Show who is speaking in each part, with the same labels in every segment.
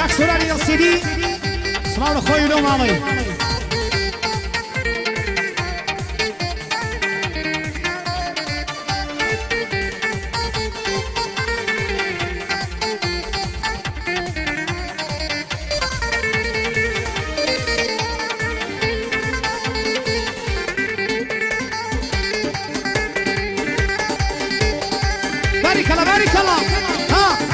Speaker 1: سوراني السيدي اسمعوا اخوي لو مالي بارك الله بارك الله ها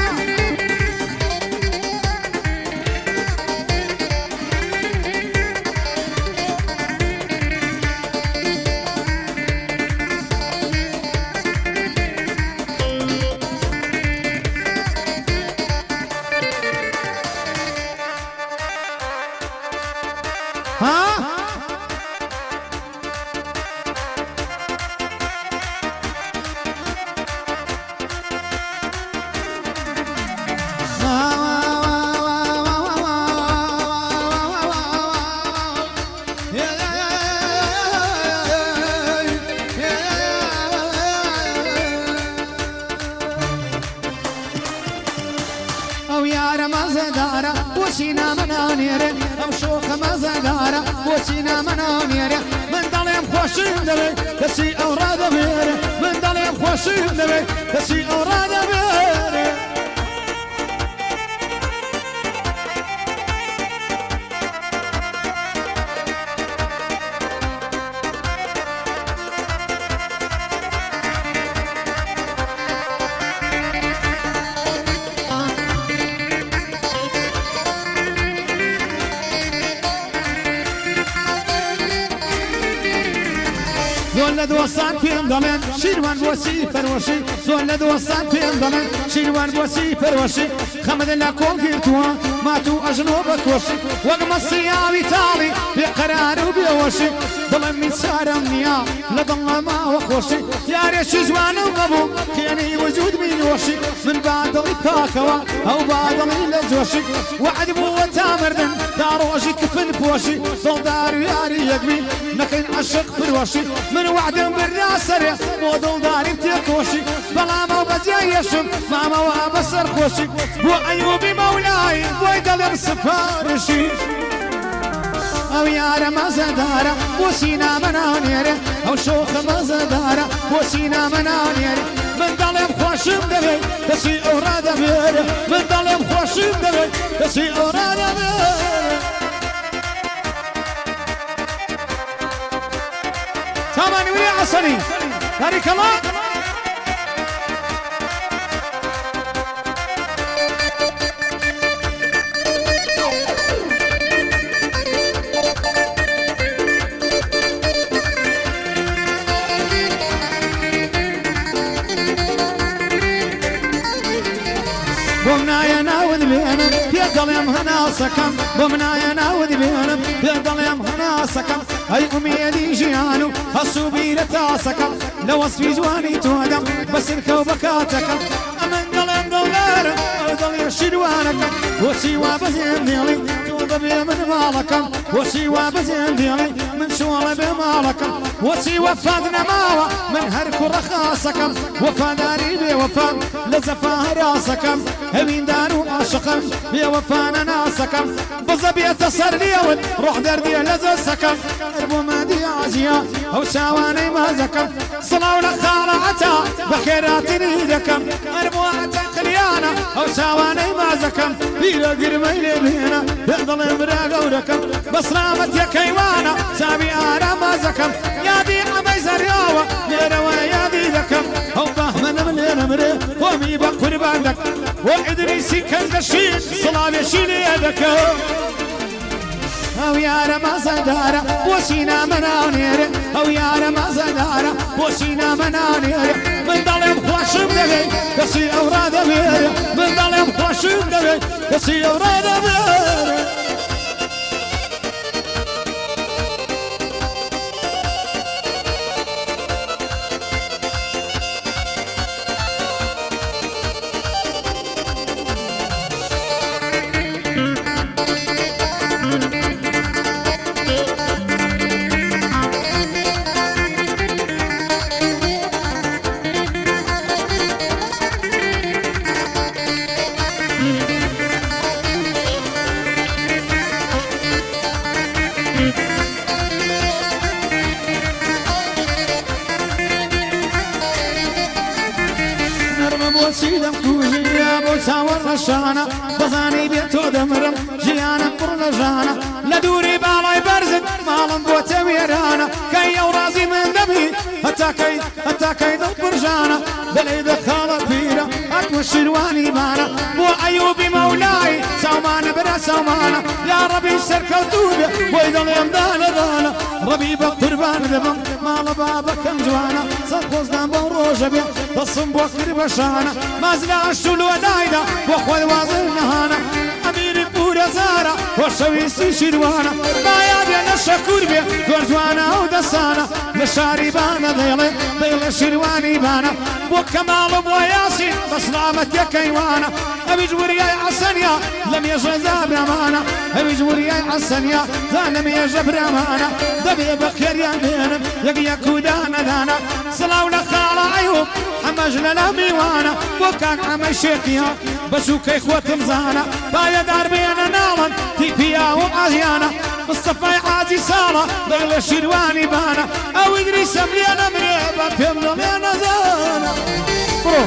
Speaker 1: وشينا منانيري او شوخ مزدارة وشينا منانيري من ظلم خوشين دبي كسي اوراد بيري من ظلم خوشين دبي كسي اوراد بيري زولد وصان في انضمن شيروان بوسي فروشي زولد وصان في انضمن شيروان بوسي فروشي خمد لكم قيرتوا ماتوا اجنوبك وشي وقم الصيام تالي بقرار وبيوشي ضل من سارمنيا لضل ما وخوشي يا ريش جوان وقبو كياني وجود من وشي من بعد الفاكوا او بعد الجوشي وعد بو تامردن داروجي كفن بوشي ضل دار ياري يقبي لكن عشق فروشي من وعدهم بالراسر مودل داري بتيكوشي بلا ما بزيشم ما ما بصر خوشي بو ايوبي مولاي بو يدلم سفارشي او يا مزدارة وسينا منانيري او شوخ مزدارة وسينا منانيري من ظلم خوشم دبي كسي اوراد بيري من ظلم خوشم دبي كسي اوراد بيري تمام ولي عصري بارك الله بومنا يا ناود بينم يا ظلم هنا سكن بومنا يا ناود بينم يا ظلم هنا سكن اي امي جيانو الصبيرة تاسكم لو وصفي جواني تهدم بس الكوبكاتك امن ظلم دولار ظل يشيروانك وسيوا بزين ديالي توضبي من مالكم وسيوا بزين ديالي من شوال بمالكم وسيوا فادنا ماوا من هركو رخاصكم وفا داري بوفا لزفا راسكم همين دارو عاشقم بوفانا ناسكم بزبي تصر ليون روح دردي لزسكم اربو مادي عزيا او ساواني مازكم صلاو لخالعتا بخيرات نيدكم اربو عتقليانا او ساواني مازكم بيلا قرميلي بينا يفضل امرا قولكم بصرامت يا كيوانا سابي انا مازكم يا دي عمي زرياوة يا يا دي لكم او بهمنا من الامر ومي بقر بعدك وادريسي كندشين صلاة يشيلي يدك او يا رمزدارة وسينا منانير او يا رمزدارة وسينا منانير من ظلم خوشم دبي كسي اوراد بير من ظلم خوشم دبي كسي اوراد بير چاوەڕ لە شانە بەزانی بێت تۆ دەمرم ژیانم پڕ لە ژانە لە دووری باڵای بەرزت ماڵم بۆتە وێرانە کەی ئەو ڕازی من دەبی هەتاکەی دڵ پڕژانە دەلێ دەخاڵە پیرە هەتوە شیروانی مانە بۆ ئەیوبی مەولای چاومانە برە چاومانە یا ڕەبی سەرکەوتوو بێ بۆی دڵێم دانە دانە ڕەبی بە قوربان دەبم ماڵە بابەکەم جوانە سەد خۆزدان بەو ڕۆژە بێ دەسم بۆ کرد بەشانە ماز لە ئەشتول وەدایدا بۆ خۆی وازن نەهانە ئەمیری پورە زارە خۆشەویستی شیروانە بایا بێ لە شەکوور بێ زۆر جوانە ئەو دەسانە لە شاری بانە دەیڵێ شیروانی بانە بۆ کەماڵە بۆ یاسین بە سلامەتیەکەی وانە ئەویش وریای عەسەنیا لە مێژە زابرامانە ئەویش وریای عەسەنیا زا لە مێژە برامانە دەبێ بە خێریان بێنم یەک و دانەدانە سڵاو لە خاڵە ئەیوب ئەمەش لە لا میوانە بۆ کاک ئەمە شێقیە بەسووکەی خۆتم زانە پایەدار بێنە ناڵن تیپیا و ئازیانە مستەفای حاجی ساڵە دەیڵێ شیروانی بانە ئەو ئیدریسەم لێ نەمرێ بە پێم دڵێ نەزانە بڕۆ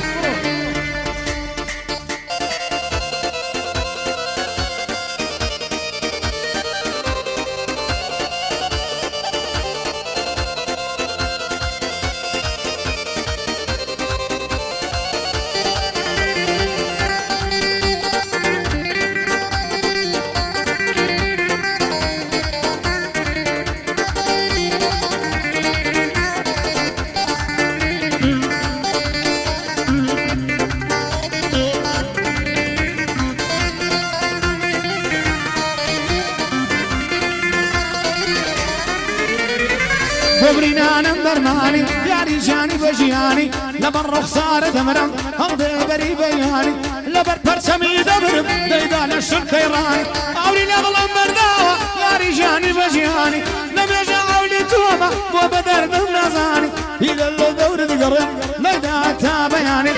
Speaker 1: ببرینانم دەرمانی یاری ژیانی بە ژیانی لەبەر ڕوخسارە دەمرم هەڵدێ بەری بەیانی لەبەر پەرچەمی دەبرم دەیدا لە شرکەی ڕانی ئاوری لە دڵم بەرداوە یاری ژیانی بە ژیانی لە مێژە ئاولی تۆمە بۆ بە دەردم نەزانی هیلە لە دەورت گەڕم لەیدا تا بەیانی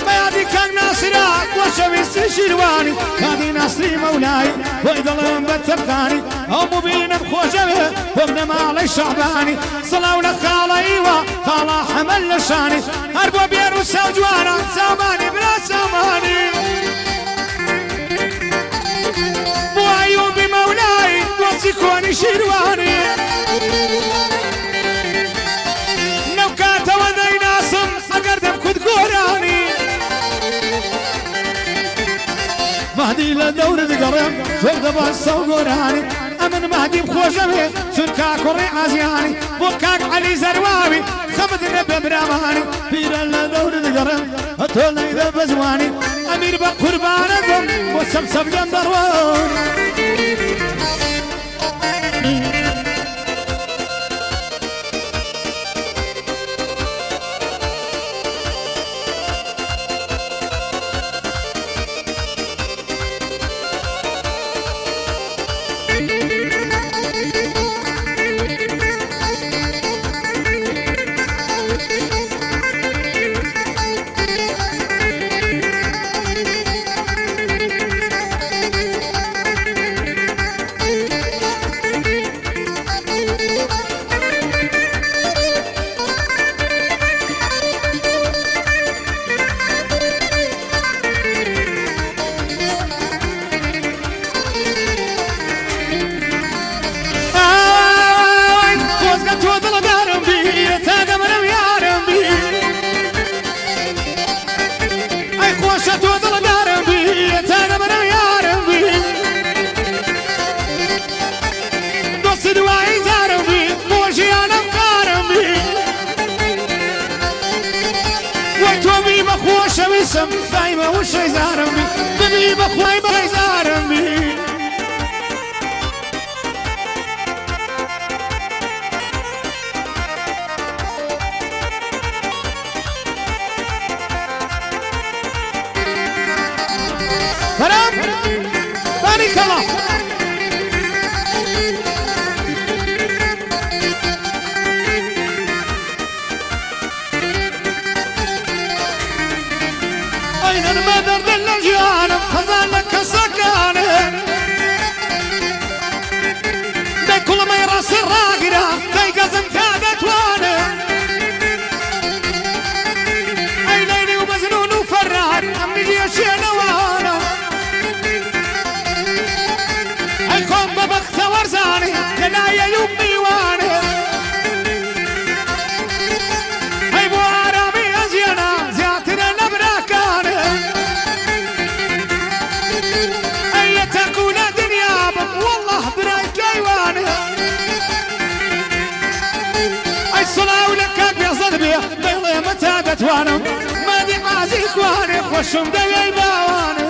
Speaker 1: بەیادی کەنگ ناسرا خۆشەویستی شیروانی کادی ناسری مەولایی بۆی دڵم بە تەبخانی ئەو مبینم خۆشەوێ بۆم نەماڵەی شەعبانی سڵاو لە خاڵەیوە خاڵە حەمەل لە شانی هەر بۆ بێر و ساو جوانە سامانی برا سامانی بۆ ئەیوبی مەولایی دۆستی کۆنی شیروانی لەو کاتەوە دەیناسم ئەگەر دەمکوت گۆرانی مهدی لە دەورت گەڕێم زۆر دەبات سەو گۆرانی ئەمن مهدیم خۆشەوێ چون کاکوڕی ئازیانی بۆ کاک عەلی زەرواوی خەمت نەبێ برامانی پیرە لە دەورت گەڕێم هەتۆ لەیدە بە جوانی ئەمیر بە قوربانە بم بۆ سەمسەبگەم دەڕوان شەویستم دایمە وشەی زارم بی ببی بەخوای بەڕێی زارم بی بەرام باری کەڵا خزان لك سكانه بكل ما يراس الراقرة كي قزم كادت وانه اي ليلي ومزنون وفران امني لي اشياء نواه بێ بێڵێ مەتا دەتوانم مادی قازی خوانێ خۆشم دەوێی باوانە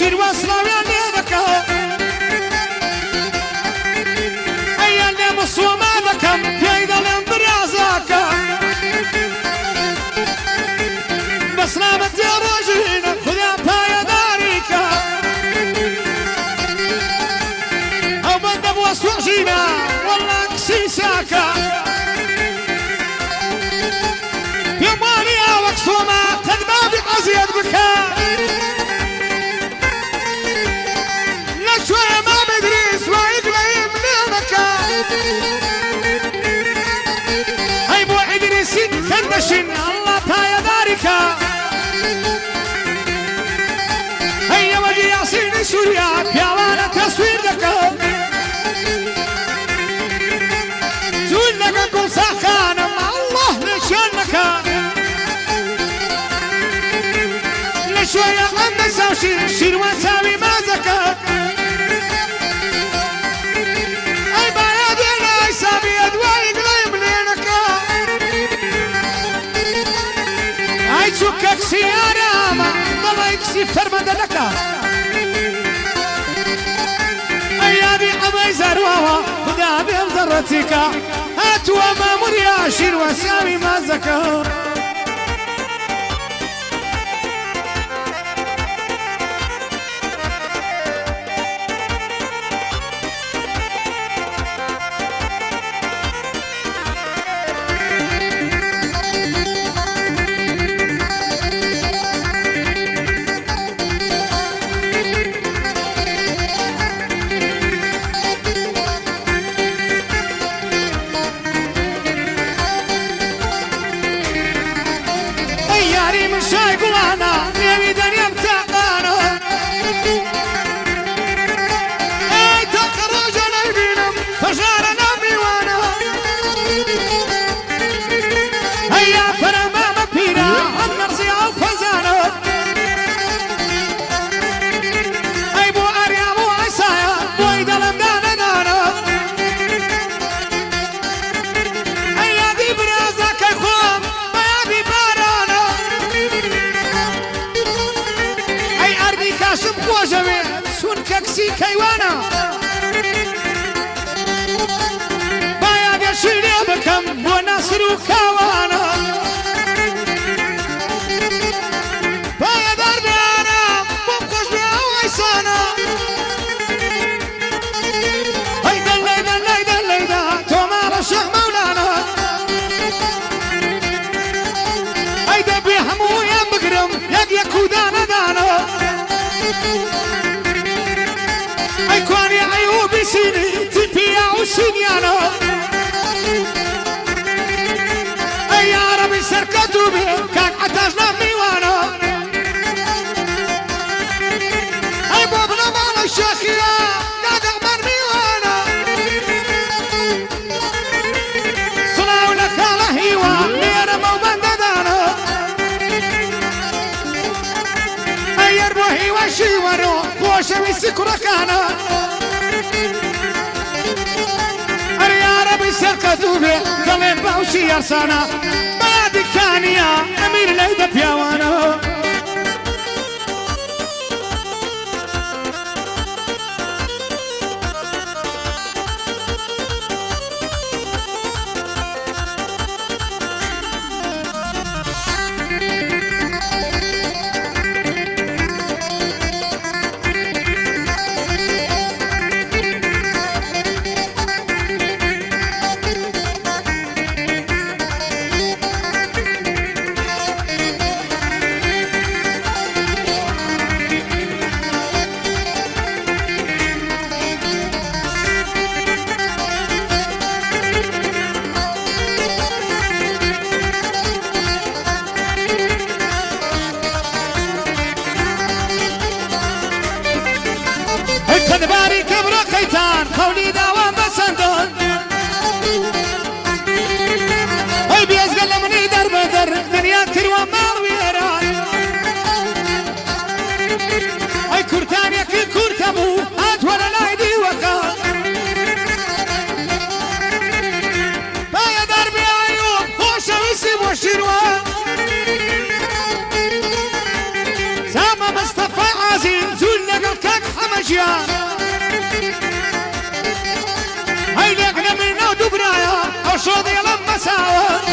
Speaker 1: شير وصلاويان ليدكا أيان نمس وما ذكم بيدا لهم برازاكا بس نامت يا روجينا خذيان بايا داريكا أو بدب واسوعجينا والله كسيساكا يا مالي أوك سوما قد ما بقزيد بكا شوية ما بدري اسمعك لي منامك هاي بو ادريسين خندشين الله تايا داركا هيا وجي ياسين سوريا بيوانا تصوير لك زول لك كل ساخانا مع الله نشانك لشوية خمس او شير وساوي مازكا شكك سيارة ما الله يكسي فرمد لك أيادي عمي زرواها خدا بيمزرتك هاتوا ما مريا شير وسامي ما زكا كاكسي كيوانا بايا بيشيني بكم وناصر وكاوانا بايا دربي انا بمكوش بيها ويسانا هيدا الليدا الليدا الليدا تومار الشيخ مولانا هيدا بيحمو يا بقرم يقيا دانا دانا أيكواني عيوبي سيني تبيع وسينيانا أي يا ربي سركتوا بي كاك عتاجنا ميوانا أي بابنا مالا الشاخية نادق من ميوانا صلاة لك على هيوا لينا موبان دانا أي يربوهي وشيوانو وشوي سكركانا يا ربي سرقتوا بي ضلين باوشي يرسانا بعد كان يا امير ليدا بيوانا جيان هاي لك من نودو بنايا او شوضي لما ساوى